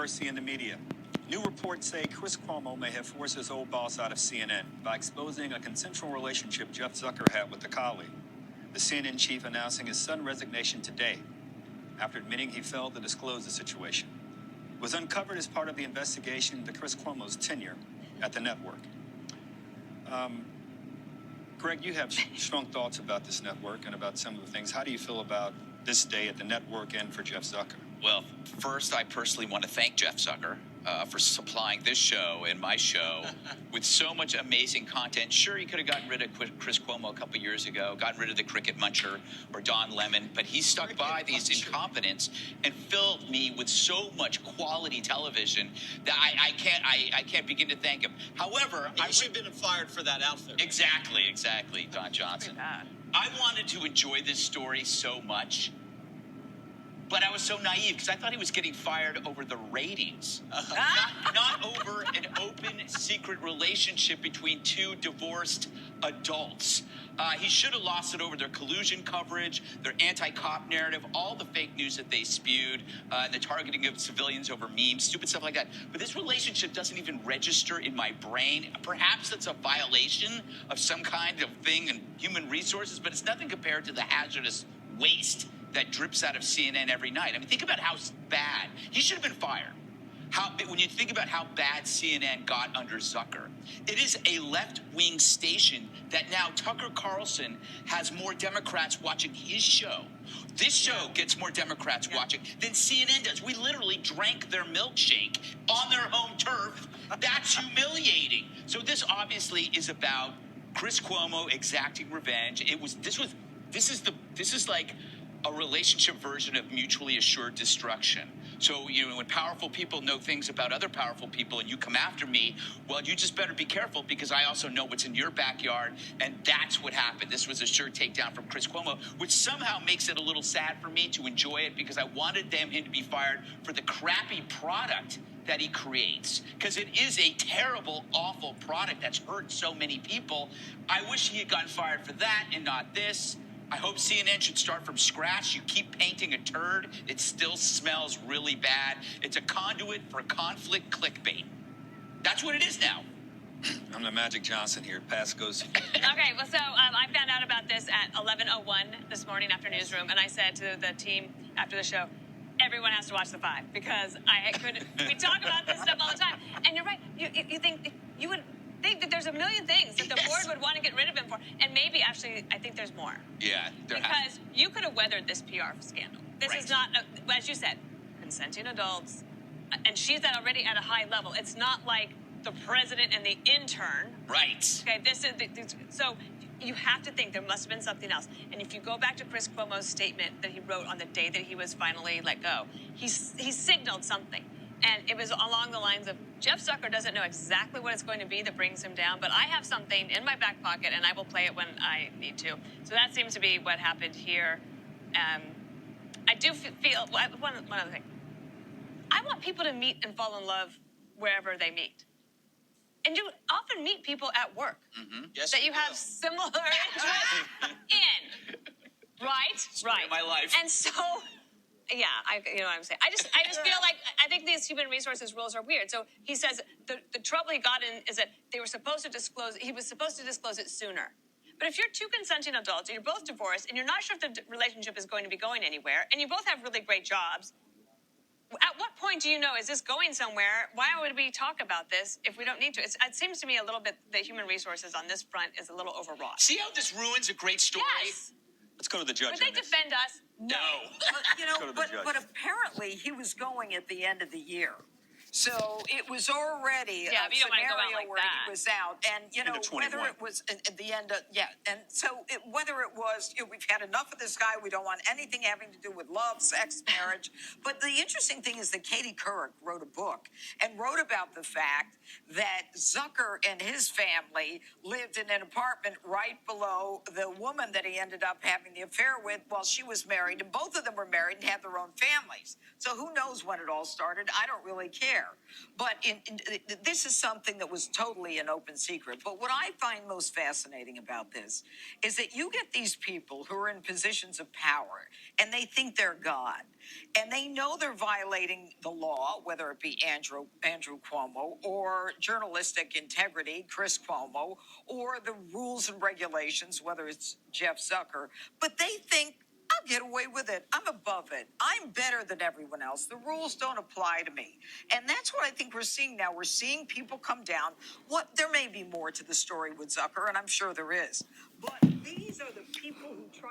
Mercy in the media. New reports say Chris Cuomo may have forced his old boss out of CNN by exposing a consensual relationship Jeff Zucker had with a colleague. The CNN chief announcing his sudden resignation today after admitting he failed to disclose the situation. It was uncovered as part of the investigation into Chris Cuomo's tenure at the network. Greg, you have strong thoughts about this network and about some of the things. How do you feel about this day at the network and for Jeff Zucker? Well, first, I personally want to thank Jeff Zucker for supplying this show and my show with so much amazing content. Sure, he could have gotten rid of Chris Cuomo a couple years ago, gotten rid of the Cricket Muncher or Don Lemon, but he stuck by these incompetents and filled me with so much quality television that I can't begin to thank him. However, I should have been fired for that outfit. Right? Exactly, Don Johnson. I wanted to enjoy this story so much. But I was so naive because I thought he was getting fired over the ratings, not over an open, secret relationship between two divorced adults. He should have lost it over their collusion coverage, their anti-cop narrative, all the fake news that they spewed, and the targeting of civilians over memes, stupid stuff like that. But this relationship doesn't even register in my brain. Perhaps it's a violation of some kind of thing in human resources, but it's nothing compared to the hazardous waste that drips out of CNN every night. I mean, think about how bad. He should have been fired. When you think about how bad CNN got under Zucker, it is a left-wing station that now Tucker Carlson has more Democrats watching his show. This show gets more Democrats watching than CNN does. We literally drank their milkshake on their home turf. That's humiliating. So this obviously is about Chris Cuomo exacting revenge. This is like a relationship version of mutually assured destruction. So, when powerful people know things about other powerful people and you come after me, well, you just better be careful because I also know what's in your backyard, and that's what happened. This was a sure takedown from Chris Cuomo, which somehow makes it a little sad for me to enjoy it because I wanted him to be fired for the crappy product that he creates, because it is a terrible, awful product that's hurt so many people. I wish he had gotten fired for that and not this. I hope CNN should start from scratch. You keep painting a turd, it still smells really bad. It's a conduit for conflict clickbait. That's what it is now. I'm the Magic Johnson here. Pass goes. Okay, well, so I found out about this at 11:01 this morning after newsroom, and I said to the team after the show, everyone has to watch The Five because I couldn't. We talk about this stuff all the time, and you're right. You think you would think that there's a million things that the board would want to get rid of him for, and maybe actually I think there's more. Yeah, because you could have weathered this PR scandal. This is not, as you said, consenting adults, and she's already at a high level. It's not like the president and the intern. Right. Okay, so you have to think there must have been something else. And if you go back to Chris Cuomo's statement that he wrote on the day that he was finally let go, he signaled something. And it was along the lines of, Jeff Zucker doesn't know exactly what it's going to be that brings him down, but I have something in my back pocket, and I will play it when I need to. So that seems to be what happened here. I do feel, one other thing. I want people to meet and fall in love wherever they meet. And you often meet people at work Yes, that you have similar interests in. Right? My life. And so... Yeah, you know what I'm saying. I just feel like I think these human resources rules are weird. So he says the trouble he got in is that he was supposed to disclose it sooner. But if you're two consenting adults and you're both divorced and you're not sure if the relationship is going to be going anywhere and you both have really great jobs, at what point do you know, is this going somewhere? Why would we talk about this if we don't need to? It seems to me a little bit that human resources on this front is a little overwrought. See how this ruins a great story? Yes. Let's go to the judge. Would they defend us? No. But apparently he was going at the end of the year. So it was already a but you don't want to go out scenario like where that. he was out. And, whether it was at the end of, and so whether it was, we've had enough of this guy, we don't want anything having to do with love, sex, marriage. But the interesting thing is that Katie Couric wrote a book and wrote about the fact that Zucker and his family lived in an apartment right below the woman that he ended up having the affair with while she was married. And both of them were married and had their own families. So who knows when it all started? I don't really care. there. But this is something that was totally an open secret. But what I find most fascinating about this is that you get these people who are in positions of power and they think they're God and they know they're violating the law, whether it be Andrew Cuomo or journalistic integrity, Chris Cuomo, or the rules and regulations, whether it's Jeff Zucker, but they think, I'll get away with it. I'm above it. I'm better than everyone else. The rules don't apply to me. And that's what I think we're seeing now. We're seeing people come down. There may be more to the story with Zucker, and I'm sure there is. But these are the people who try